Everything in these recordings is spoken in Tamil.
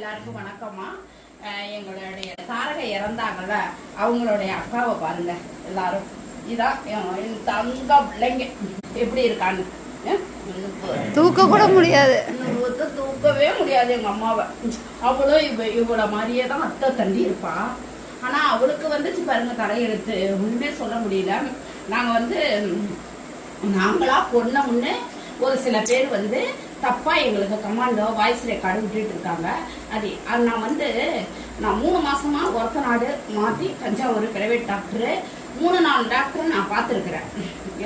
எல்லாருக்கும் வணக்கம்மா. எங்களுடைய தாரகை இறந்தாங்கல்ல, அவங்களுடைய அக்காவை பாருங்க எல்லாரும். இதான் என் தங்க பிள்ளைங்க எப்படி இருக்கான்னு தூக்க கூட முடியாது, தூக்கவே முடியாது எங்க அம்மாவை. அவளும் இவள மாதிரியே தான் அத்தை தண்டி இருப்பா. ஆனா அவளுக்கு வந்துச்சு பாருங்க தலையெழுத்து. ஒண்ணுமே சொல்ல முடியல. நாங்க நாங்களா பொண்ண முன்னே ஒரு சில பேர் தப்பா எங்களுக்கு கமாண்டோ வாய்ஸ் ரெக்கார்டு விட்டுட்டு இருக்காங்க. அது நான் 3 மாசமா ஒர்க்க நாடு மாத்தி தஞ்சாவூர் பிரைவேட் டாக்டரு 3-4 டாக்டர் நான் பார்த்துருக்குறேன்.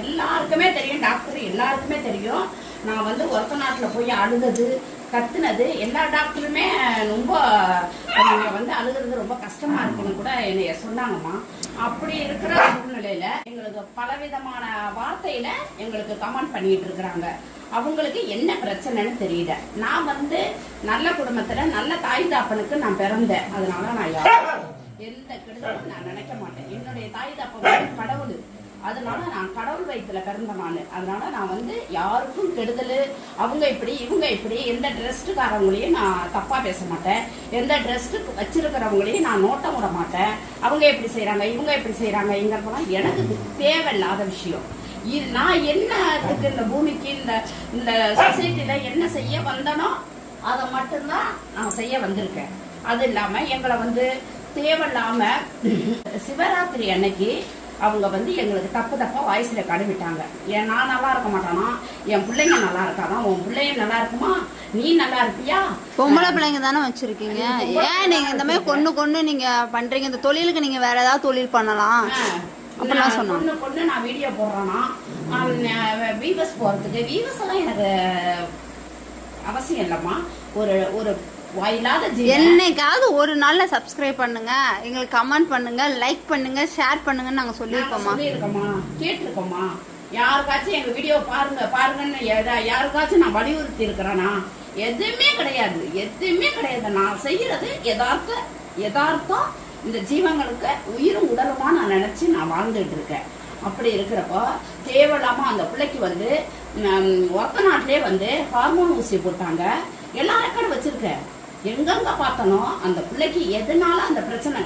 எல்லாருக்குமே தெரியும், டாக்டர் எல்லாருக்குமே தெரியும். நான் ஒர்க்க நாட்டில் போய் அழுதது கத்துனது எல்லா டாக்டருமே ரொம்ப அழுகிறது ரொம்ப கஷ்டமா இருக்குன்னு கூட என்னைய சொன்னாங்கம்மா. அப்படி இருக்கிற சூழ்நிலையில எங்களுக்கு பலவிதமான வார்த்தையில எங்களுக்கு கமெண்ட் பண்ணிட்டு இருக்கிறாங்க. அவங்களுக்கு என்ன பிரச்சனைன்னு தெரியல. நான் நல்ல குடும்பத்துல நல்ல தாய் தாப்பனுக்கு நான் பிறந்தேன். அதனால நான் எந்த கெடுதலும் நான் நினைக்க மாட்டேன். என்னுடைய தாய் தாப்பன் கடவுள், அதனால நான் கடவுள் வயிற்றுல பிறந்த நான். அதனால நான் யாருக்கும் கெடுதல், அவங்க இப்படி இவங்க இப்படி, எந்த ட்ரெஸ்ட்டுக்காரவங்களையும் நான் தப்பா பேச மாட்டேன். எந்த ட்ரெஸ்ட்டு வச்சிருக்கிறவங்களையும் நான் நோட்டம் விட மாட்டேன். அவங்க எப்படி செய்யறாங்க இவங்க எப்படி செய்யறாங்கிறதெல்லாம் எனக்கு தேவையில்லாத விஷயம். நான் என்னத்துக்கு இந்த பூமிக்கு இந்த சொசைட்டில என்ன செய்ய வந்தனோ அதை மட்டும்தான் நான் செய்ய வந்திருக்கேன். அது இல்லாம எங்களை தேவையில்லாம சிவராத்திரி அன்னைக்கு அவங்க எங்களுக்கு தப்பா வாய்ஸ்ல கடுவிட்டாங்க. ஏன் நான் நல்லா இருக்க மாட்டானா, என் பிள்ளைங்க நல்லா இருக்கானா, உன் பிள்ளைங்க நல்லா இருக்குமா, நீ நல்லா இருப்பியா? பொம்பளை பிள்ளைங்க தானே வச்சிருக்கீங்க, ஏன் நீங்க இந்த மாதிரி கொண்டு நீங்க பண்றீங்க? இந்த தொழிலுக்கு நீங்க வேற ஏதாவது தொழில் பண்ணலாம் அப்படிலாம் சொன்னாங்க. கொண்டு நான் வீடியோ போடுறேன்னா வீவர்ஸ் போறதுக்கு, வீவர்ஸ் எல்லாம் எனக்கு அவசியம் இல்லம்மா. ஒரு வாயில்லாத என்னைக்காவது ஒரு நாள்ல சப்ஸ்கிரைப் பண்ணுங்க, எங்களுக்கு கமெண்ட் பண்ணுங்க, லைக் பண்ணுங்க, ஷேர் பண்ணுங்கன்னு நாங்க சொல்லியிருக்கோமா கேட்டிருக்கோமா? யாருக்காச்சும் எங்க வீடியோ பாருங்கன்னு யாருக்காச்சும் நான் வலியுறுத்தி இருக்கிறேனா? எதுவுமே கிடையாது. நான் செய்யறது யதார்த்தம். இந்த ஜீவங்களுக்கு உயிரும் உடலுமா நான் நினைச்சு நான் வாழ்ந்துட்டு இருக்கேன். அப்படி இருக்கிறப்போ தேவையில்லாம அந்த பிள்ளைக்கு ஒத்த நாட்டிலே ஹார்மோன் ஊசி போட்டாங்க. எல்லா ரெக்கார்டும் வச்சிருக்கேன். எங்கெங்க பார்த்தனோ அந்த பிள்ளைக்கு எதனால அந்த பிரச்சனை.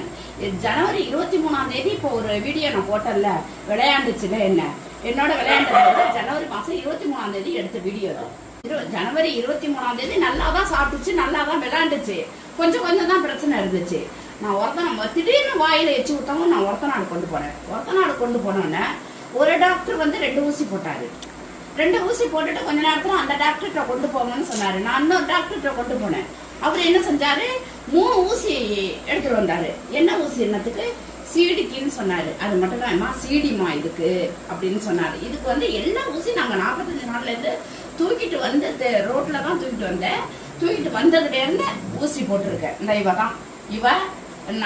ஜனவரி 23ஆம் தேதி இப்போ ஒரு வீடியோ நான் போட்டேன்ல, விளையாண்டுச்சுல என்னோட விளையாண்டது ஜனவரி மாசம் 23ஆம் தேதி எடுத்த வீடியோ. ஜனவரி 23ஆம் தேதி நல்லா தான் சாப்பிட்டுச்சு, நல்லா தான் விளையாண்டுச்சு. கொஞ்சம் தான் பிரச்சனை இருந்துச்சு. நான் திடீர்னு வாயில எச்சு ஊத்தவும் நான் ஒருத்த நாடு கொண்டு போனோன்னே ஒரு டாக்டர் 2 ஊசி போட்டாரு. 2 ஊசி போட்டுட்டு கொஞ்ச நேரத்துல அந்த டாக்டர்கிட்ட கொண்டு போங்கன்னு சொன்னாரு. நான் இன்னொரு டாக்டர்கிட்ட கொண்டு போனேன். அவர் என்ன செஞ்சாரு, 3 ஊசி எடுத்துட்டு வந்தாரு. என்ன ஊசி என்னத்துக்கு? சீடிக்குன்னு சொன்னாரு. அது மட்டும் தான் சீடிமா இதுக்கு அப்படின்னு சொன்னாரு. இதுக்கு எல்லா ஊசி நாங்க 45 நாள்ல இருந்து தூக்கிட்டு ரோட்ல தான் தூக்கிட்டு வந்தேன். தூக்கிட்டு வந்ததுல இருந்து ஊசி போட்டிருக்கேன். இவ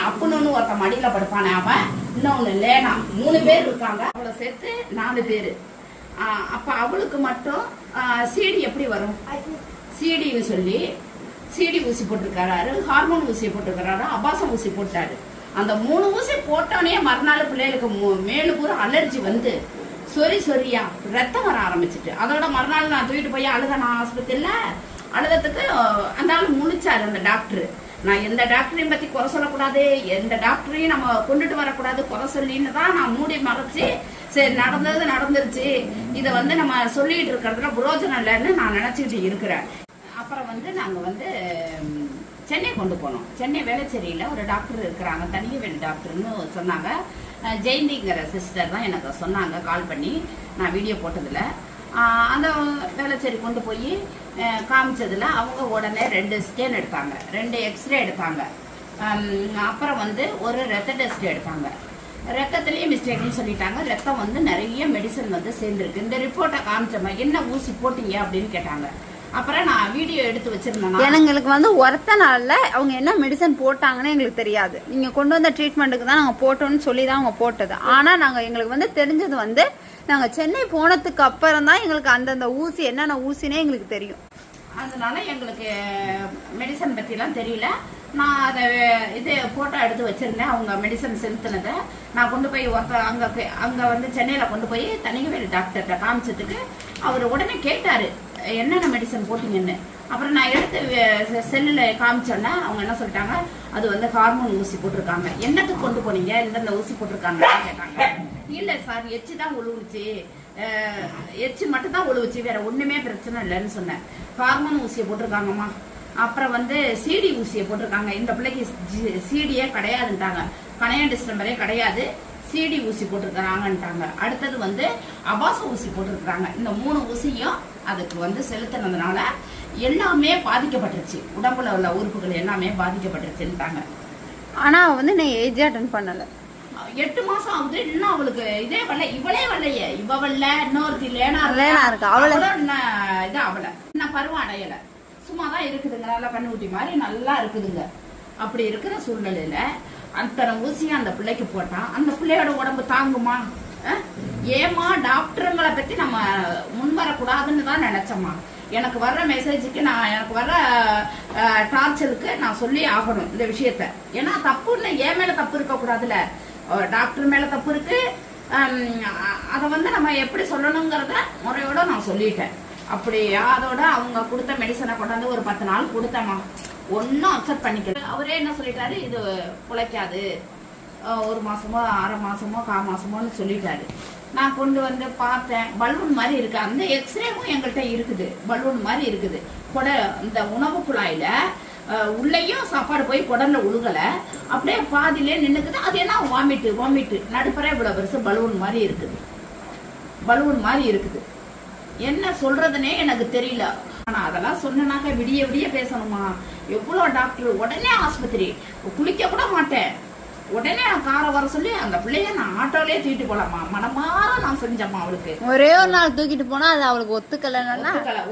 அப்புன்னு ஒருத்த மடியில படுப்பானே அவன், இன்னொன்னு லேனா, 3 பேர் இருக்காங்க. அவளை சேர்த்து 4 பேரு. அப்ப அவளுக்கு மட்டும் சீடி எப்படி வரும்? சீடின்னு சொல்லி சீடி ஊசி போட்டிருக்காரு, ஹார்மோன் ஊசி போட்டிருக்கிறாரு, அபாசம் ஊசி போட்டாரு. அந்த 3 ஊசி போட்டோன்னே மறுநாள் பிள்ளைகளுக்கு மேலு பூரா அலர்ஜி சொரியா ரத்தம் வர ஆரம்பிச்சுட்டு, அதோட மறுநாள் நான் தூக்கிட்டு போய் அழுதனா ஆஸ்பத்திரியில. அழுதத்துக்கு அந்த ஆள் முழிச்சாரு அந்த டாக்டர். நான் எந்த டாக்டரையும் பத்தி குறை சொல்லக்கூடாது, எந்த டாக்டரையும் நம்ம கொண்டுட்டு வரக்கூடாது குறை சொல்லின்னு தான் நான் மூடி மறைச்சு, சரி நடந்துருச்சு, இதை நம்ம சொல்லிட்டு இருக்கிறதுல புரோஜனம் இல்லைன்னு நான் நினைச்சிட்டு இருக்கிறேன். அப்புறம் நாங்க சென்னை கொண்டு போனோம். சென்னை வேளச்சேரியில ஒரு டாக்டர் இருக்கிறாங்க, தனியவேல் டாக்டர்னு சொன்னாங்க. ஜெயந்திங்கிற சிஸ்டர் தான் எனக்கு சொன்னாங்க கால் பண்ணி, நான் வீடியோ போட்டதுல. அந்த வேளச்சேரி கொண்டு போய் காமிச்சதுல அவங்க உடனே 2 ஸ்கேன் எடுத்தாங்க, 2 எக்ஸ்ரே எடுத்தாங்க. அப்புறம் ஒரு ரத்த டெஸ்ட் எடுத்தாங்க. ரத்தத்திலேயே மிஸ்டேக்னு சொல்லிட்டாங்க. ரத்தம் நிறைய மெடிசன் சேர்ந்துருக்கு. இந்த ரிப்போர்ட்டை காமிச்சோமா, என்ன ஊசி போட்டீங்க அப்படின்னு கேட்டாங்க. அப்புறம் நான் வீடியோ எடுத்து வச்சிருந்தேன். எங்களுக்கு ஒருத்த நாள்ல அவங்க என்ன மெடிசன் போட்டாங்கன்னு எங்களுக்கு தெரியாது. நீங்க கொண்டு வந்த ட்ரீட்மெண்ட்டுக்கு தான் நாங்க போட்டோம்னு சொல்லி தான் அவங்க போட்டது. ஆனா எங்களுக்கு தெரிஞ்சது நாங்க சென்னை போனதுக்கு அப்புறம் தான் எங்களுக்கு அந்தந்த ஊசி என்னென்ன ஊசினே எங்களுக்கு தெரியும். அதனால எங்களுக்கு மெடிசன் பத்திலாம் தெரியல. நான் அதை போட்டோ எடுத்து வச்சிருந்தேன். அவங்க மெடிசன் செலுத்தினதை நான் கொண்டு போய் அங்க சென்னையில கொண்டு போய் தனிகவேல் டாக்டர்கிட்ட காமிச்சதுக்கு அவர் உடனே கேட்டாரு, என்னென்ன மெடிசன் போட்டீங்கன்னு. அப்புறம் நான் எடுத்து செல்லில் காமிச்சோன்னே அவங்க என்ன சொல்லிட்டாங்க, அது வந்து ஹார்மோன் ஊசி போட்டிருக்காங்க. என்னத்துக்கு கொண்டு போனீங்க, இந்த ஊசி போட்டிருக்காங்கன்னு கேட்டாங்க. இல்லை சார், எச்சு தான் உழுவுச்சு, எச்சு மட்டும் தான் உழுவுச்சு, வேற ஒண்ணுமே பிரச்சனை இல்லைன்னு சொன்னேன். ஹார்மோன் ஊசியை போட்டிருக்காங்கம்மா. அப்புறம் வந்து சிடி ஊசியை போட்டிருக்காங்க. இந்த பிள்ளைக்கு சிடியே கிடையாதுன்ட்டாங்க, கணைய டிஸ்டம்பரே கிடையாது, சிடி ஊசி போட்டிருக்கிறாங்கன்ட்டாங்க. அடுத்தது வந்து அபாச ஊசி போட்டிருக்கிறாங்க. இந்த 3 ஊசியும் அதுக்கு வந்து செலுத்தினதுனால எல்லாமே பாதிக்கப்பட்டுருச்சு, உடம்புல உள்ள உறுப்புகள் எல்லாமே பாதிக்கப்பட்டுருச்சுன்ட்டாங்க. ஆனா வந்து நான் ஏஜ் அட்டன் பண்ணல. 8 மாசம் ஆகுது, இன்னும் அவளுக்கு இதே வரல. இவளே வரலையே, இவ வரல, இன்னொருத்தி லேனா இருக்கு, அவள இது அவளை இன்னும் பருவம் அடையல, சும்மாதான் இருக்குதுங்க, நல்லா கண்ணுக்குட்டி மாதிரி நல்லா இருக்குதுங்க. அப்படி இருக்கிற சூழ்நிலையில அத்தனை ஊசியும் அந்த பிள்ளைக்கு போட்டா அந்த பிள்ளையோட உடம்பு தாங்குமா? ஏமா டாக்டருங்களை பத்தி நம்ம முன்வரக்கூடாதுன்னு தான் நினைச்சோமா. எனக்கு வர்ற மெசேஜுக்கு எனக்கு வர்ற டார்ச்சருக்கு நான் சொல்லி ஆகணும் இந்த விஷயத்த. ஏன்னா தப்புன்னு என் மேல தப்பு இருக்க கூடாதுல, டாக்டர் மேல தப்பு இருக்கு. அதை வந்து நம்ம எப்படி சொல்லணுங்கிறத முறையோட நான் சொல்லிட்டேன். அப்படி அதோட அவங்க கொடுத்த மெடிசனை கொண்டாந்து ஒரு 10 நாள் கொடுத்தேம்மா, ஒன்னும் அக்செப்ட் பண்ணிக்கல. அவரே என்ன சொல்லிட்டாரு, இது பிழைக்காது, 1 மாசமோ 1/2 மாசமோ 1/4 மாசமோன்னு சொல்லிட்டாரு. நான் கொண்டு வந்து பார்த்தேன், பலூன் மாதிரி இருக்கு. அந்த எக்ஸ்ரேவும் எங்கள்கிட்ட இருக்குது, பலூன் மாதிரி இருக்குது. இந்த உணவு குழாயில உள்ளேயும் சாப்பாடு போய் குடல்ல உழுகல, அப்படியே பாதியிலே நின்னுக்குது. அது என்ன வாமிட்டு நடுப்பற இவ்வளவு பெருசு பலூன் மாதிரி இருக்குது, பலூன் மாதிரி இருக்குது. என்ன சொல்றதுன்னே எனக்கு தெரியல. ஆனா அதெல்லாம் சொன்னாக்க விடிய விடிய பேசணுமா? எவ்வளவு டாக்டர், உடனே ஆஸ்பத்திரி, குளிக்க கூட மாட்டேன், உடனே நான் காரை வர சொல்லி அந்த பிள்ளைய நான் ஆட்டோலயே தூக்கிட்டு போலாமா, மனமாற நான் செஞ்சம்மா. அவளுக்கு ஒரே ஒரு நாள் தூக்கிட்டு போனா அது அவளுக்கு ஒத்துக்கல.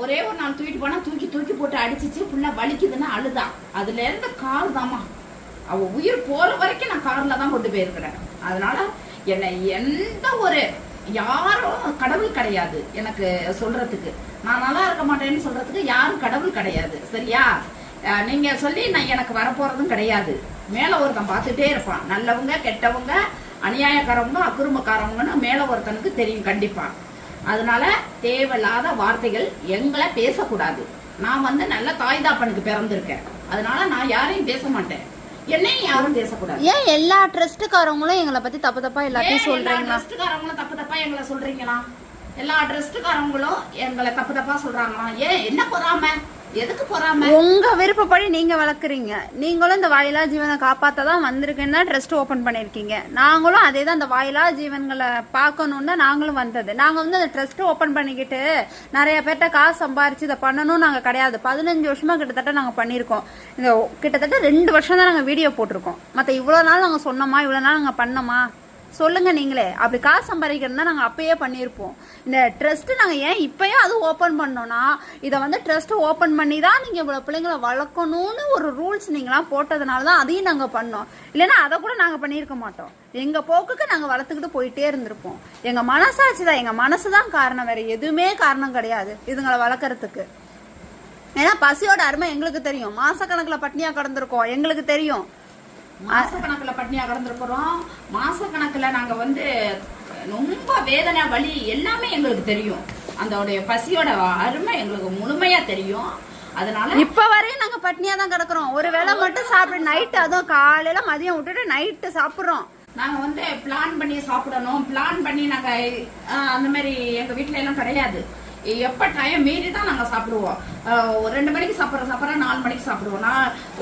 ஒரே ஒரு நாள் தூக்கிட்டு போனா தூக்கி போட்டு அடிச்சிச்சு, புள்ள வலிக்குதுன்னு அழுதா. அதுல இருந்து கார் தாமா, அவ உயிர் போற வரைக்கும் நான் கார்ல தான் கொண்டு போயிருக்கிறேன். அதனால என்னை எந்த ஒரு யாரும் கடவுள் கிடையாது எனக்கு சொல்றதுக்கு, நான் நல்லா இருக்க மாட்டேன்னு சொல்றதுக்கு யாரும் கடவுள் கிடையாது. சரியா? நீங்க சொல்லி நான் எனக்கு வரப்போறதும் கிடையாது. மேல ஒருத்தன் பார்த்துட்டே இருப்பான், நல்லவங்க கெட்டவங்க அநியாயக்காரவங்க அக்குறுமக்காரவங்கன்னு மேல ஒருத்தனுக்கு தெரியும் கண்டிப்பா. அதனால தேவையில்லாத வார்த்தைகள் எங்களை பேசக்கூடாது. நான் வந்து நல்ல தாய்தாப்பனுக்கு பிறந்திருக்கேன், அதனால நான் யாரையும் பேச மாட்டேன், என்னையும் யாரும் பேசக்கூடாது. ஏன் எல்லா ட்ரஸ்ட்காரங்களும் எங்களை பத்தி தப்பு தப்பா எல்லாத்தையும் சொல்றீங்களா? ட்ரஸ்ட்காரங்களும் தப்பு தப்பா எங்களை சொல்றீங்களா? எல்லா ட்ரஸ்ட்காரங்களும் எங்களை தப்பு தப்பா சொல்றாங்களா? ஏன் என்ன பொறாம, எதுக்கு பொறாம? உங்க விருப்பப்படி நீங்க வளர்க்குறீங்க. நீங்களும் இந்த வாயிலா ஜீவனை காப்பாத்ததான் வந்திருக்குன்னு தான் ட்ரஸ்ட் ஓபன் பண்ணிருக்கீங்க. நாங்களும் அதே தான், இந்த வாயிலா ஜீவன்களை பார்க்கணும்னு நாங்களும் வந்தது. நாங்க வந்து அந்த ட்ரஸ்ட் ஓபன் பண்ணிக்கிட்டு நிறைய பேர்ட்ட காசு சம்பாரிச்சு இதை பண்ணணும் நாங்க கிடையாது. 15 வருஷமா கிட்டத்தட்ட நாங்க பண்ணிருக்கோம். இந்த கிட்டத்தட்ட 2 வருஷம் தான் நாங்க வீடியோ போட்டிருக்கோம். மத்த இவ்வளவு நாள் நாங்க சொன்னோமா, இவ்வளவு நாள் நாங்க பண்ணோமா சொல்லுங்க நீங்களே. அப்படி காசு சம்பாதிக்கிறதா நாங்க அப்பயே பண்ணிருப்போம். இந்த ட்ரஸ்ட் நாங்க ஏன் இப்பயும் அது ஓபன் பண்ணோம்னா, இதை வந்து ட்ரஸ்ட் ஓபன் பண்ணி தான் நீங்க இவ்வளவு பிள்ளைங்களை வளர்க்கணும்னு ஒரு ரூல்ஸ் நீங்களாம் போட்டதுனாலதான் அதையும் நாங்க பண்ணோம். இல்லைன்னா அதை கூட நாங்க பண்ணிருக்க மாட்டோம். எங்க போக்குக்கு நாங்க வளர்த்துக்கிட்டு போயிட்டே இருந்திருப்போம். எங்க மனசாட்சி தான், எங்க மனசுதான் காரணம், வேற எதுவுமே காரணம் கிடையாது இதுங்களை வளர்க்கறதுக்கு. ஏன்னா பசியோட அருமை எங்களுக்கு தெரியும், மாசக்கணக்குல பட்னியா கடந்திருக்கோம் எங்களுக்கு தெரியும். மாசக்கணக்குல பட்னியா கடந்திருக்கிறோம், மாசக்கணக்குல நாங்க வந்து ரொம்ப வேதனை வலி எல்லாமே எங்களுக்கு தெரியும். அந்த பசியோட அருமை எங்களுக்கு முழுமையா தெரியும். அதனால இப்ப வரையும் நாங்க பட்னியா தான் கிடக்குறோம். ஒரு வேளை மட்டும் சாப்பிடு, நைட்டு அதுவும் காலையில மதியம் விட்டுட்டு நைட்டு சாப்பிடுறோம். நாங்க வந்து பிளான் பண்ணி சாப்பிடணும், பிளான் பண்ணி நாங்க அந்த மாதிரி எங்க வீட்டுல எல்லாம் கிடையாது. எப்ப டைம் மீறி தான் நாங்க சாப்பிடுவோம். 2 மணிக்கு சாப்பிடுற 4 மணிக்கு சாப்பிடுவோம்.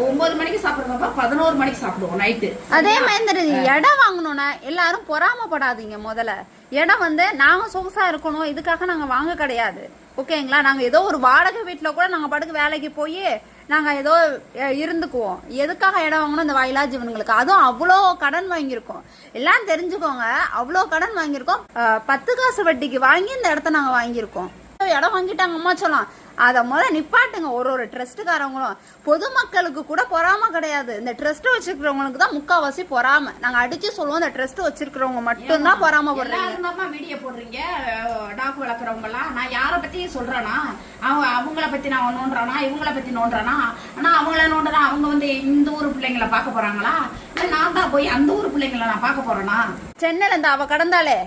9 மணிக்கு சாப்பிடுறப்ப 11 மணிக்கு சாப்பிடுவோம் நைட்டு. அதே மாதிரி இடம் வாங்கணும்னா எல்லாரும் பொறாமப்படாதீங்க. முதல்ல இடம் வந்து நாங்க சொகுசா இருக்கணும், இதுக்காக நாங்க வாங்க கிடையாது. ஓகேங்களா? நாங்க ஏதோ ஒரு வாடகை வீட்டுல கூட நாங்க படுக்க வேலைக்கு போய் நாங்க ஏதோ இருந்துக்குவோம். எதுக்காக இடம் வாங்கணும்? இந்த வாயிலா ஜீவன்களுக்கு. அதுவும் அவ்வளோ கடன் வாங்கியிருக்கோம். எல்லாம் தெரிஞ்சுக்கோங்க, அவ்வளோ கடன் வாங்கியிருக்கோம். 10 காசு வட்டிக்கு வாங்கி இந்த இடத்த நாங்க வாங்கியிருக்கோம். இடம் வாங்கிட்டாங்க அம்மா சொல்லலாம், அதை முதல்ல நிப்பாட்டுங்க. ஒரு ட்ரஸ்ட்காரவங்களும் பொதுமக்களுக்கு கூட பொறாம கிடையாது. இந்த ட்ரஸ்ட் வச்சிருக்கிறவங்களுக்கு தான் முக்காவாசி பொறாம. நாங்க அடிச்சு சொல்லுவோம், இந்த ட்ரஸ்ட் வச்சிருக்கிறவங்க மட்டும் தான் பொறாம போடுறாங்க. வீடியோ போடுறீங்க டாக் வளர்க்குறவங்க எல்லாம். நான் யார பத்தி சொல்றேனா, அவங்கள பத்தி நான் நோன்றானா, இவங்கள பத்தி நோன்றானா? ஆனா அவங்கள நோண்டுறா, அவங்க வந்து இந்த ஊர் பிள்ளைங்களை பார்க்க போறாங்களா? இல்ல நான் தான் போய் அந்த ஊர் பிள்ளைங்களை நான் பார்க்க போறேனா? சென்னையில இந்த அவ கடந்தாலே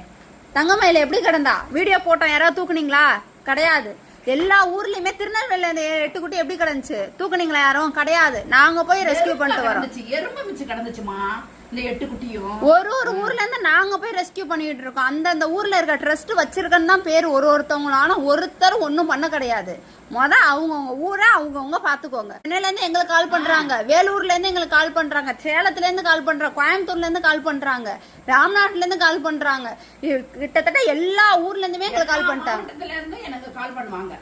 தங்கமயில எப்படி கடந்தா? வீடியோ போட்டோம், யாராவது தூக்குனீங்களா? கிடையாது. எல்லா ஊர்லயுமே திருநெல்வேலியில இந்த 8 குட்டி எப்படி கிடந்துச்சு? தூக்குனீங்களா யாரும்? கிடையாது. நாங்க போய் ரெஸ்கியூ பண்ணிட்டு வரோம். எறும்பு மிச்சு கிடந்துச்சுமா இந்த 8 குட்டியும். ஒரு ஊர்ல இருந்து நாங்க போய் ரெஸ்கியூ பண்ணிட்டு இருக்கோம். அந்த ஊர்ல இருக்க ட்ரஸ்ட் வச்சிருக்கன்னு தான் பேர் ஒருத்தவங்களும். ஆனா ஒருத்தர் ஒன்னும் பண்ண கிடையாது. அவங்கவுங்க ஊரை அவங்கவுங்க பாத்துக்கோங்க. சென்னையில இருந்து எங்களுக்கு கால் பண்றாங்க, வேலூர்ல இருந்து எங்களுக்கு கால் பண்றாங்க, சேலத்துல இருந்து கால் பண்றாங்க, கோயம்புத்தூர்ல இருந்து கால் பண்றாங்க, ராம்நாட்ல இருந்து கால் பண்றாங்க. கிட்டத்தட்ட எல்லா ஊர்ல இருந்துமே எங்களுக்கு கால் பண்ணிட்டாங்க. எனக்கு கால் பண்ணுவாங்க.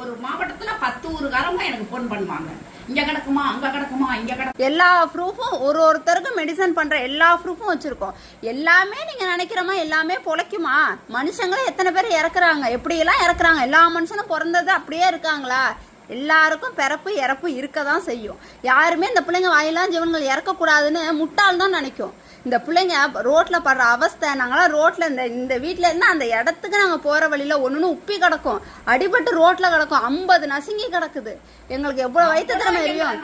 ஒரு மாவட்டத்துல 10 ஊருக்காரங்க எனக்கு போன் பண்ணுவாங்க. இங்க கிடக்குமா, அங்க கிடக்குமா, இங்க கிடக்கு. எல்லா ப்ரூஃபும் ஒருத்தருக்கும் மெடிசன் பண்ற எல்லா ப்ரூஃபும் வச்சிருக்கோம். எல்லாமே நீங்க நினைக்கிறமா எல்லாமே பொழைக்குமா? மனுஷங்களே எத்தனை பேர் இறக்குறாங்க, எப்படி எல்லாம் இறக்குறாங்க. எல்லா மனுஷனும் பிறந்தது அப்படியே இருக்காங்களா? எல்லாருக்கும் பிறப்பு இறப்பு இருக்கதான் செய்யும். யாருமே இந்த பிள்ளைங்க வாயிலாம் ஜீவன்கள் இறக்கக்கூடாதுன்னு முட்டாள் தான் நினைக்கும். இந்த பிள்ளைங்க ரோட்ல படுற அவஸ்தை. நாங்களாம் ரோட்ல இந்த வீட்டுல இருந்து அந்த இடத்துக்கு நாங்க போற வழியில ஒண்ணு உப்பி கிடக்கும், அடிபட்டு ரோட்ல கிடக்கும், 50 நசுங்கி கிடக்குது. எங்களுக்கு எவ்வளவு வயிற்று திறமை எரியும்.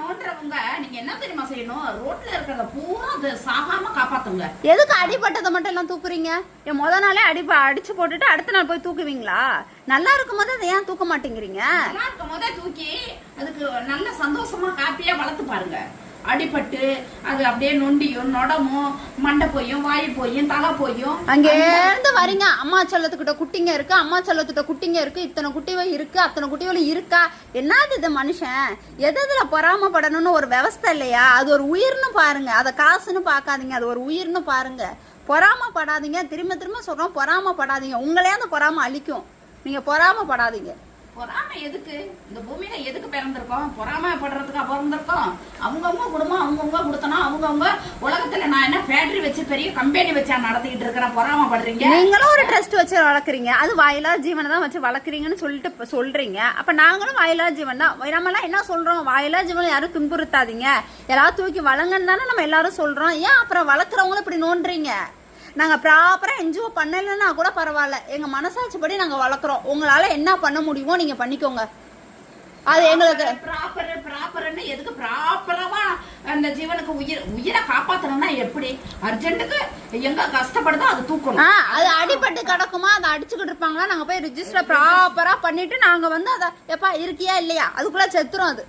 நீங்க என்ன தெரியுமா செய்யணும்? ரோட்ல இருக்கிறத பூரா சாகாம காப்பாத்துங்க. எதுக்கு அடிபட்டதை மட்டும் எல்லாம் தூக்குறீங்க? முத நாளே அடிச்சு போட்டுட்டு அடுத்த நாள் போய் தூக்குவீங்களா? நல்லா இருக்கும் போது அதை ஏன் தூக்க மாட்டேங்கிறீங்க? நல்லா இருக்கும் போதே தூக்கி அதுக்கு நல்ல சந்தோஷமா ஹாப்பியா வளர்த்து பாருங்க. அடிபட்டு அது அப்படியே நொண்டியும் நொடமும் மண்டை போயும் வாய் போயும் தலை போயும். அங்கே இருந்து வரீங்க, அம்மா செல்லத்துக்கிட்ட குட்டிங்க இருக்கு, அம்மா செல்லத்துக்கிட்ட குட்டிங்க இருக்கு, இத்தனை குட்டிவள் இருக்கு, அத்தனை குட்டிவளும் இருக்கா. என்னது இது மனுஷன்? எதுல பொறாமப்படணும்னு ஒரு விவஸ்தை இல்லையா? அது ஒரு உயிர்னு பாருங்க, அதை காசுன்னு பாக்காதீங்க, அது ஒரு உயிர்னு பாருங்க. பொறாமப்படாதீங்க. திரும்ப திரும்ப சொல்றோம், பொறாமப்படாதீங்க. உங்களே அந்த பொறாம அழிக்கும். நீங்க பொறாமப்படாதீங்க. பொறாமை எதுக்கு? இந்த பூமியில எதுக்கு பிறந்திருக்கோம்? பொறாமைப்படுறதுக்கா பிறந்திருக்கோம்? அவங்கவுங்க குடும்பம் அவங்கவுங்க கொடுத்தனா அவங்கவுங்க. உலகத்துல நான் என்ன ஃபேக்டரி வச்சு பெரிய கம்பெனி வச்சா நடத்திக்கிட்டு இருக்கிறேன்? பொறாமப்படுறீங்க. நீங்களும் ஒரு ட்ரஸ்ட் வச்சு வளர்க்குறீங்க, அது வாயிலா ஜீவனை தான் வச்சு வளர்க்குறீங்கன்னு சொல்லிட்டு சொல்றீங்க. அப்ப நாங்களும் வாயிலா ஜீவன் தான். நம்ம எல்லாம் என்ன சொல்றோம்? வாயிலா ஜீவன் யாரும் துன்புறுத்தாதீங்க, எல்லாரும் தூக்கி வளங்கன்னு தானே நம்ம எல்லாரும் சொல்றோம். ஏன் அப்புறம் வளர்க்குறவங்களும் இப்படி நோன்றீங்க? நாங்க ப்ராப்பரா என்ஜிஓ பண்ணலன்னா கூட பரவாயில்ல, எங்க மனசாட்சிப்படி நாங்க வளர்க்குறோம். உங்களால என்ன பண்ண முடியுமோ நீங்க பண்ணிக்கோங்க. அது எங்களுக்கு ப்ராப்பர்னு எதுக்கு? ப்ராப்பரா அந்த ஜீவனுக்கு உயிரை காப்பாத்தணும்னா எப்படி? அர்ஜென்ட்டுக்கு எங்க கஷ்டப்படுதோ அது தூக்கணும். அது அடிபட்டு கிடக்குமா, அதை அடிச்சுக்கிட்டு இருப்பாங்களா? நாங்க போய் ரிஜிஸ்டர் ப்ராப்பரா பண்ணிட்டு நாங்க அதை எப்பா இருக்கியா இல்லையா அதுக்குள்ள செத்துரும். அது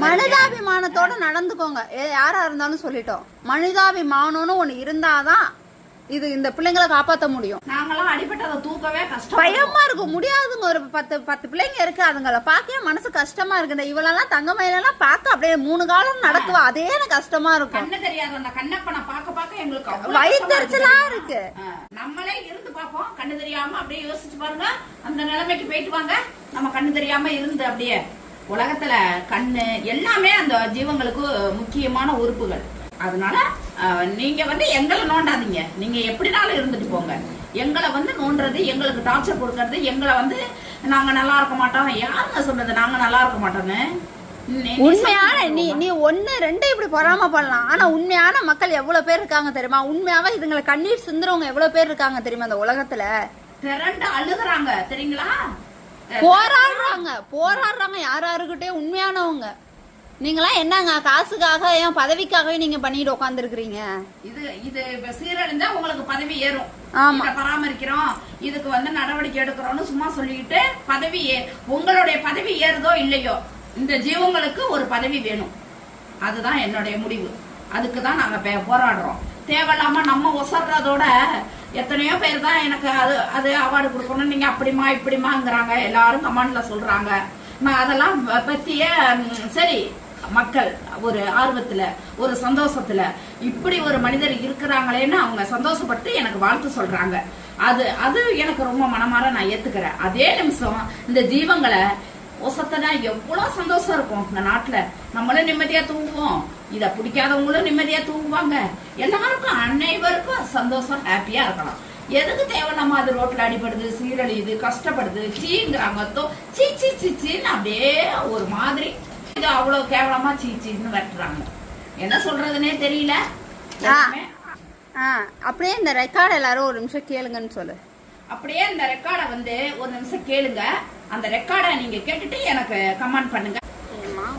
மனிதாபிமானத்தோட நடந்துக்கோங்க. யாரா இருந்தாலும் சொல்லிட்டோம், மனிதாபிமானம்னு ஒண்ணு இருந்தாதான் இது இந்த பிள்ளைங்களை காப்பாற்ற முடியும். நாங்களாம் அடிபட்டதை தூக்கவே கஷ்டம், பயமா இருக்கும், முடியாதுங்க. ஒரு 10 பிள்ளைங்க இருக்கு, அதுங்களை பார்க்கவே மனசு கஷ்டமா இருக்கு. இந்த இவளெல்லாம் தங்கமயிலெல்லாம் பார்க்க அப்படியே 3 காலம் நடக்குவா, அதே எனக்கு கஷ்டமா இருக்கும். கண்ணு தெரியாது அந்த கண்ணப்பனை பார்க்க எங்களுக்கு வயிற்றுச்சலா இருக்கு. நம்மளே இருந்து பார்ப்போம், கண்ணு தெரியாம அப்படியே யோசிச்சு பாருங்க. அந்த நிலைமைக்கு போயிட்டு வாங்க. நம்ம கண்ணு தெரியாம இருந்து அப்படியே உலகத்துல கண்ணு எல்லாமே அந்த ஜீவங்களுக்கு முக்கியமான உறுப்புகள். அதனால நீங்க எங்களை நோண்டாதீங்க. நீங்க எப்படினாலும் இருந்துட்டு போங்க. எங்களை நோண்டுறது, எங்களுக்கு டார்ச்சர் கொடுக்கறது, எங்களை நாங்க நல்லா இருக்க மாட்டோம். யாருங்க சொன்னது நாங்க நல்லா இருக்க மாட்டோம்னு? உண்மையான நீ 1 2 இப்படி பொறாம பண்ணலாம். ஆனா உண்மையான மக்கள் எவ்வளவு பேர் இருக்காங்க தெரியுமா? உண்மையாவே இதுங்களை கண்ணீர் சிந்துறவங்க எவ்வளவு பேர் இருக்காங்க தெரியுமா? இந்த உலகத்துல திரண்டு அழுகுறாங்க தெரியுங்களா? போராடுறாங்க யாராருக்கிட்டே உண்மையானவங்க. நீங்களாம் என்னங்க காசுக்காக ஏன் பதவிக்காகவே நீங்க பண்ணிட்டு உட்காந்துருக்கீங்க? இது சீரழிஞ்சா உங்களுக்கு பதவி ஏறும். ஆமா, பராமரிக்கிறோம், இதுக்கு நடவடிக்கை எடுக்கிறோம்னு சும்மா சொல்லிட்டு பதவி உங்களுடைய பதவி ஏறுதோ இல்லையோ, இந்த ஜீவங்களுக்கு ஒரு பதவி வேணும். அதுதான் என்னுடைய முடிவு. அதுக்குதான் நாங்க போராடுறோம். தேவையில்லாம நம்ம ஒசர்றதோட எத்தனையோ பேர் தான் எனக்கு அது அவார்டு கொடுக்கணும், நீங்க அப்படிமா இப்படிமாங்கிறாங்க. எல்லாரும் கமெண்ட்ல சொல்றாங்க. நான் அதெல்லாம் பத்தியே சரி, மக்கள் ஒரு ஆர்வத்துல ஒரு சந்தோஷத்துல இப்படி ஒரு மனிதர் இருக்கிறாங்களேன்னு அவங்க சந்தோஷப்பட்டு எனக்கு வாழ்த்து சொல்றாங்க. அது எனக்கு ரொம்ப மனமாற நான் ஏத்துக்கிறேன். அதே நிமிஷம் இந்த ஜீவங்களை ஒசத்தனா எவ்வளவு சந்தோஷம் இருக்கும் இந்த நாட்டுல. நம்மளும் நிம்மதியா தூங்குவோம், இத பிடிக்காதவங்களும் நிம்மதியா தூங்குவாங்க. எல்லாருக்கும் அனைவருக்கும் சந்தோஷம், ஹாப்பியா இருக்கலாம். எதுக்கு தேவை நம்ம அது ரோட்ல அடிபடுது, சீரழியுது, கஷ்டப்படுது, சீங்கிறாங்க, சீச்சின்னு அப்படியே ஒரு மாதிரி இது அவ்வளவு கேவலமா சீச்சின்னு வெட்டுறாங்க. என்ன சொல்றதுன்னே தெரியல. அப்படியே இந்த ரெக்கார்ட் எல்லாரும் ஒரு நிமிஷம் கேளுங்கன்னு சொல்லு. அப்படியே இந்த ரெக்கார்டை ஒரு நிமிஷம் கேளுங்க. அந்த ரெக்கார்டை நீங்க கேட்டுட்டு எனக்கு கமெண்ட் பண்ணுங்க.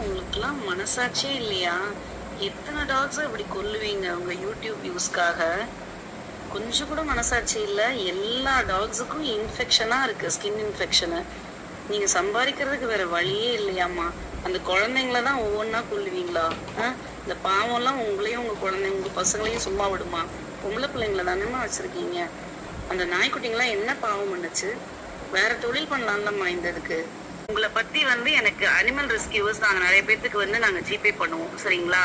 உங்களுக்குலாம் மனசாட்சியே இல்லையா? எத்தனை டாக்ஸ் இப்படி கொல்லுவீங்க உங்க யூடியூப் வியூஸ்க்காக? கொஞ்சம் கூட மனசாட்சி இல்ல. எல்லா டாக்ஸுக்கும் இன்ஃபெக்ஷனா இருக்கு, ஸ்கின் இன்ஃபெக்ஷனு. நீங்க சம்பாதிக்கிறதுக்கு வேற வழியே இல்லையாம்மா? அந்த குழந்தைங்கள தான் ஒவ்வொன்றா கொல்லுவீங்களா? இந்த பாவம்லாம் உங்களையும் உங்க குழந்தைங்க உங்க பசங்களையும் சும்மா விடுமா? பொம்பளை பிள்ளைங்கள தானேம்மா வச்சிருக்கீங்க. அந்த நாய்க்குட்டிங்களாம் என்ன பாவம் பண்ணுச்சு? வேற தொழில் பண்ணலாம்லம்மா இந்த இதுக்கு. உங்களை பத்தி எனக்கு அனிமல் ரெஸ்கியூவர்ஸ் நாங்க நிறைய பேத்துக்கு நாங்க ஜிபே பண்ணுவோம், சரிங்களா?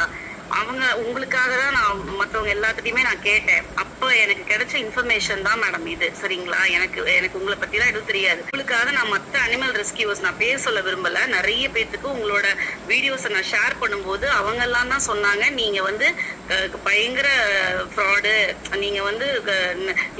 அவங்க உங்களுக்காக தான் நான் மற்றவங்க எல்லாத்துட்டையுமே நான் கேட்டேன். அப்போ எனக்கு கிடைச்ச இன்ஃபர்மேஷன் தான் மேடம் இது, சரிங்களா? எனக்கு உங்களை பற்றிலாம் எதுவும் தெரியாது. உங்களுக்காக நான் மற்ற அனிமல் ரெஸ்கியூவர்ஸ் நான் பேர் சொல்ல விரும்பலை. நிறைய பேத்துக்கு உங்களோட வீடியோஸை நான் ஷேர் பண்ணும்போது அவங்கெல்லாம் தான் சொன்னாங்க, நீங்கள் பயங்கர ஃப்ராடு, நீங்கள்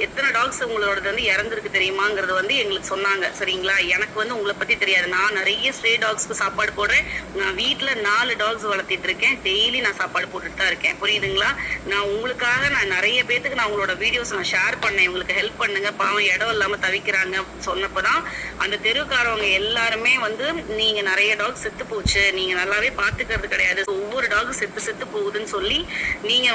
எத்தனை டாக்ஸ் உங்களோடது இறந்துருக்கு தெரியுமாங்கிறது எங்களுக்கு சொன்னாங்க, சரிங்களா? எனக்கு உங்களை பற்றி தெரியாது. நான் நிறைய ஸ்ட்ரே டாக்ஸ்க்கு சாப்பாடு போடுறேன். நான் வீட்டில் 4 டாக்ஸ் வளர்த்திட்டு இருக்கேன். டெய்லி நான் சாப்பாடு போட்டுட்டு தான் இருக்கேன், புரியுதுங்களா? நான் உங்களுக்காக நான் நிறைய பேத்துக்கு நான் உங்களோட வீடியோஸ் நான் ஷேர் பண்ணேன். உங்களுக்கு ஹெல்ப் பண்ணுங்க, பாவம் இடம் இல்லாம தவிக்கிறாங்க சொன்னப்பதான் அந்த தெருவுக்காரவங்க எல்லாருமே நீங்க நிறைய டாக் செத்து போச்சு, நீங்க நல்லாவே பாத்துக்கிறது கிடையாது, ஒவ்வொரு டாக் செத்து போகுதுன்னு சொல்லி நீங்க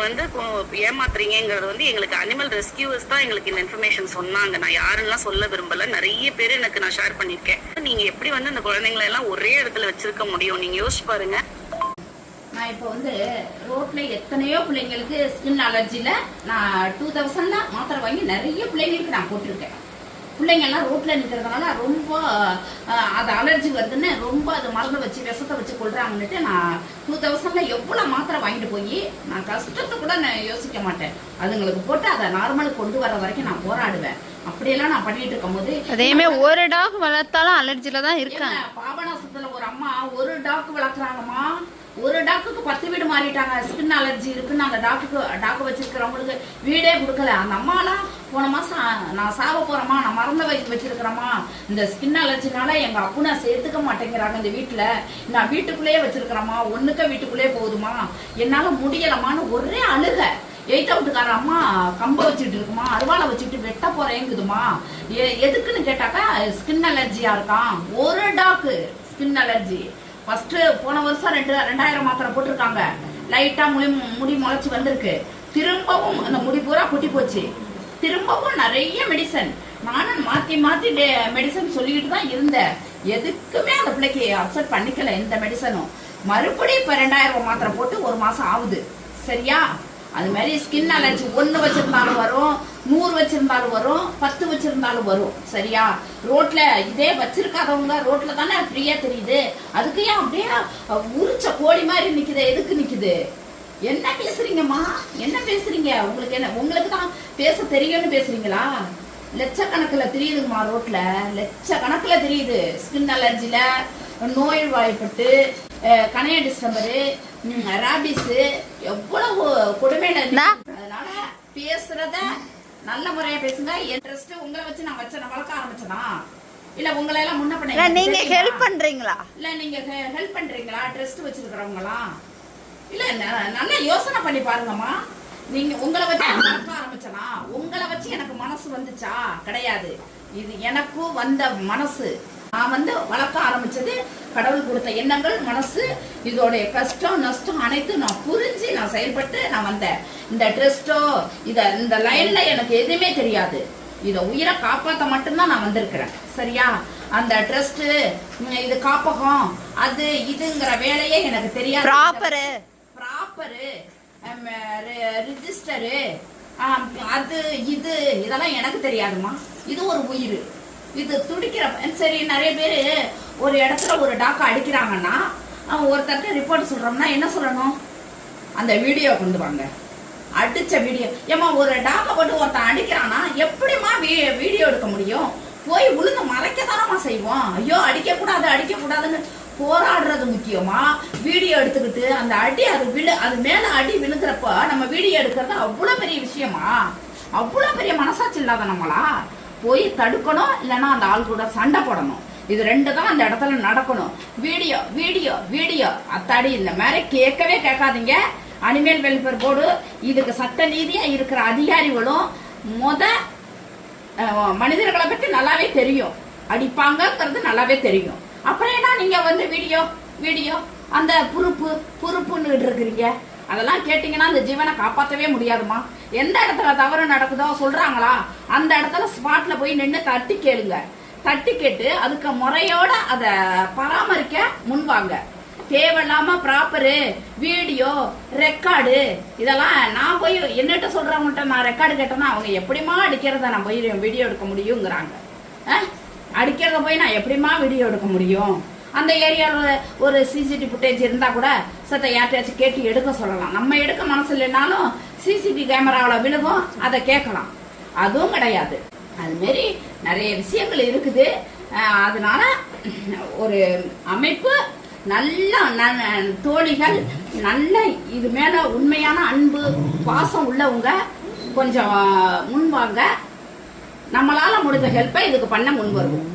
ஏமாத்துறீங்கிறது எங்களுக்கு அனிமல் ரெஸ்கியூவர்ஸ் தான் எங்களுக்கு இந்த இன்ஃபர்மேஷன் சொன்னாங்க. நான் யாருன்னா சொல்ல விரும்பல, நிறைய பேர் நான் ஷேர் பண்ணிருக்கேன். நீங்க எப்படி இந்த குழந்தைங்களை எல்லாம் ஒரே இடத்துல வச்சிருக்க முடியும்? நீங்க யோசிச்சு பாருங்க. நான் இப்போ ரோட்ல எத்தனையோ பிள்ளைங்களுக்கு ஸ்கின் அலர்ஜியில் நான் 2000 மாத்திரை வாங்கி நிறைய பிள்ளைங்களுக்கு நான் போட்டிருக்கேன். பிள்ளைங்கள்லாம் ரோட்டில் நிற்கிறதுனால ரொம்ப அது அலர்ஜி வருதுன்னு ரொம்ப அது மருந்து வச்சு விஷத்தை வச்சு கொள்றாங்கன்னுட்டு நான் 2000 எவ்வளோ மாத்திரை வாங்கிட்டு போய் நான் கஷ்டத்தை கூட நான் யோசிக்க மாட்டேன். அதுங்களுக்கு போட்டு அதை நார்மலுக்கு கொண்டு வர வரைக்கும் நான் போராடுவேன். அப்படியெல்லாம் நான் பண்ணிட்டு இருக்கும் போது அதேமே ஒரு டாக் வளர்த்தாலும் அலர்ஜில தான் இருக்காங்க. பாபநாசத்துல ஒரு அம்மா ஒரு டாக் வளர்க்குறாங்கம்மா. ஒரு டாக்குக்கு 10 வீடு மாறிட்டாங்க. ஸ்கின் அலர்ஜி இருக்குன்னு அந்த டாக்கு வச்சிருக்கிறவங்களுக்கு வீடே கொடுக்கல. அந்த அம்மாலாம் போன மாசம் நான் சாவ போறேம்மா, நான் மறந்த வச்சிருக்கிறேம்மா, இந்த ஸ்கின் அலர்ஜினால எங்க அப்புனா சேர்த்துக்க மாட்டேங்கிறாங்க இந்த வீட்டுல, நான் வீட்டுக்குள்ளேயே வச்சிருக்கிறேம்மா, ஒண்ணுக்க வீட்டுக்குள்ளேயே போகுதுமா, என்னால முடியலமான்னு ஒரே அழுக. 8th வீட்டுக்கார அம்மா கம்ப வச்சுட்டு இருக்குமா, அருவாளை வச்சுட்டு வெட்ட போறேங்குதுமா. எதுக்குன்னு கேட்டாக்கா ஸ்கின் அலர்ஜியா இருக்கான். ஒரு டாக்கு ஸ்கின் அலர்ஜி. ஃபர்ஸ்ட் போன வருஷம் 2000 மாத்திரை போட்டிருக்காங்க. லைட்டா முடி முளைச்சு வந்திருக்கு. திரும்பவும் அந்த முடி பூரா கொட்டி போச்சு. திரும்பவும் நிறைய மெடிசன் நானும் மாத்தி மெடிசன் சொல்லிக்கிட்டு தான் இருந்தேன். எதுக்குமே அந்த பிள்ளைக்கு அப்செட் பண்ணிக்கல எந்த மெடிசனும். மறுபடியும் இப்ப 2000 மாத்திரை போட்டு 1 மாசம் ஆகுது, சரியா? அது மாதிரி ஸ்கின் அலர்ஜி 1 வச்சிருந்தாலும் வரும், 100 வச்சிருந்தாலும் வரும், 10 வச்சிருந்தாலும் வரும், சரியா? ரோட்ல இதே வச்சிருக்காதவங்க ரோட்ல தானே ஃப்ரீயா தெரியுது. அதுக்கு ஏன் அப்படியே உரிச்ச கோழி மாதிரி நிக்குது? எதுக்கு நிக்குது? என்ன பேசுறீங்கம்மா? என்ன பேசுறீங்க? உங்களுக்கு தான் பேச தெரியும்னு பேசுறீங்களா? லட்சக்கணக்கில் தெரியுதுமா, ரோட்ல லட்சக்கணக்கில் தெரியுது. ஸ்கின் அலர்ஜில நோய் வாய்ப்பட்டு கணைய டிஸ்டம்பரு, ராபிஸ், எவ்வளவு கொடுமையில. அதனால பேசுறத நல்ல முறையா பேசுங்க. இன்ட்ரெஸ்ட் உங்களை வச்சு நான் வளர்க்க ஆரம்பிச்சனா இல்ல உங்களை எல்லாம் முன்ன பண்ண நீங்க ஹெல்ப் பண்றீங்களா? இல்ல நீங்க ஹெல்ப் பண்றீங்களா? ட்ரஸ்ட் வச்சிருக்கிறவங்களா? இல்ல நல்லா யோசனை பண்ணி பாருங்கம்மா. நீங்க உங்களை வச்சு வளர்க்க ஆரம்பிச்சனா? உங்களை வச்சு எனக்கு மனசு வந்துச்சா? கிடையாது. இது எனக்கும் வந்த மனசு. நான் வளர்க்க ஆரம்பிச்சது கடவுள் கொடுத்த எண்ணங்கள், மனசு, இதோடைய கஷ்டம் நஷ்டம் அனைத்தும் நான் புரிஞ்சு நான் செயல்பட்டு நான் வந்தேன். இந்த ட்ரஸ்டோ இந்த லைன்ல எனக்கு எதுவுமே தெரியாது. இத உயிரை காப்பாற்ற மட்டும்தான் நான் வந்திருக்கிறேன், சரியா? அந்த ட்ரஸ்ட் இது காப்பகம் அது இதுங்கிற வேலையே எனக்கு தெரியாது. ப்ராப்பரு ரிஜிஸ்டரு அது இதெல்லாம் எனக்கு தெரியாதுமா. இது ஒரு உயிர், இது துடிக்கிற. சரி, நிறைய பேர் ஒரு இடத்துல ஒரு டாக்கை அடிக்கிறாங்கன்னா ஒருத்தருக்கு ரிப்போர்ட் சொல்றோம்னா என்ன சொல்லணும்? அந்த வீடியோ கொண்டு வாங்க, அடிச்ச வீடியோ. ஏமா ஒரு டாக்கை போட்டு ஒருத்தன் அடிக்கிறான்னா எப்படிமா வீடியோ எடுக்க முடியும்? போய் உளுந்து மறைக்கத்தானமா செய்வோம். ஐயோ அடிக்க கூடாதுன்னு போராடுறது முக்கியமா? வீடியோ எடுத்துக்கிட்டு அந்த அடி அது மேல அடி விழுந்துறப்ப நம்ம வீடியோ எடுக்கிறது அவ்வளவு பெரிய விஷயமா? அவ்வளவு பெரிய மனசாட்சி இல்லாத நம்மளா? போய் தடுக்கணும், இல்லைன்னா அந்த ஆள் கூட சண்டை போடணும். இது 2 தான் அந்த இடத்துல நடக்கணும். வீடியோ அத்தாடி இந்த மாதிரி கேட்கவே கேட்காதீங்க. அனிமல் வெல்ஃபேர் போர்டு இதுக்கு சட்ட நீதியா இருக்கிற அதிகாரிகளும் மனிதர்களை பற்றி நல்லாவே தெரியும், அடிப்பாங்கிறது நல்லாவே தெரியும். அப்புறம் என்ன நீங்க வீடியோ அந்த பொறுப்புன்னு இருக்கிறீங்க? அதெல்லாம் கேட்டீங்கன்னா அந்த ஜீவனை காப்பாற்றவே முடியாதுமா. எந்த இடத்துல தவறு நடக்குதோ சொல்றாங்களா அந்த இடத்துல ஸ்பாட்ல போய் நின்று தட்டி கேளுங்க. தட்டி கேட்டு அதுக்கு முறையோட அதை பராமரிக்க முன்வாங்க. தேவையில்லாம ப்ராப்பரு வீடியோ ரெக்கார்டு இதெல்லாம் நான் போய் என்னட்ட சொல்றவங்கள்ட்ட நான் ரெக்கார்டு கேட்டேன்னா அவங்க எப்படிமா அடிக்கிறத நான் போய் வீடியோ எடுக்க முடியுங்கிறாங்க. அடிக்கிறத போய் நான் எப்படிமா வீடியோ எடுக்க முடியும்? அந்த ஏரியாவில் ஒரு சிசிடிவி ஃபுட்டேஜ் இருந்தா கூட சத்த யார்ட்டையாச்சும் கேட்டு எடுக்க சொல்லலாம். நம்ம எடுக்க மனசு இல்லைனாலும் சிசிடிவி கேமராவில் விழுகும், அதை கேட்கலாம். அதுவும் கிடையாது. அதுமாரி நிறைய விஷயங்கள் இருக்குது. அதனால ஒரு அமைப்பு நல்ல தோழிகள் நல்ல இது மேல உண்மையான அன்பு பாசம் உள்ளவங்க கொஞ்சம் முன்வாங்க. நம்மளால முடிஞ்ச ஹெல்ப்பை இதுக்கு பண்ண முன் வருவோம்.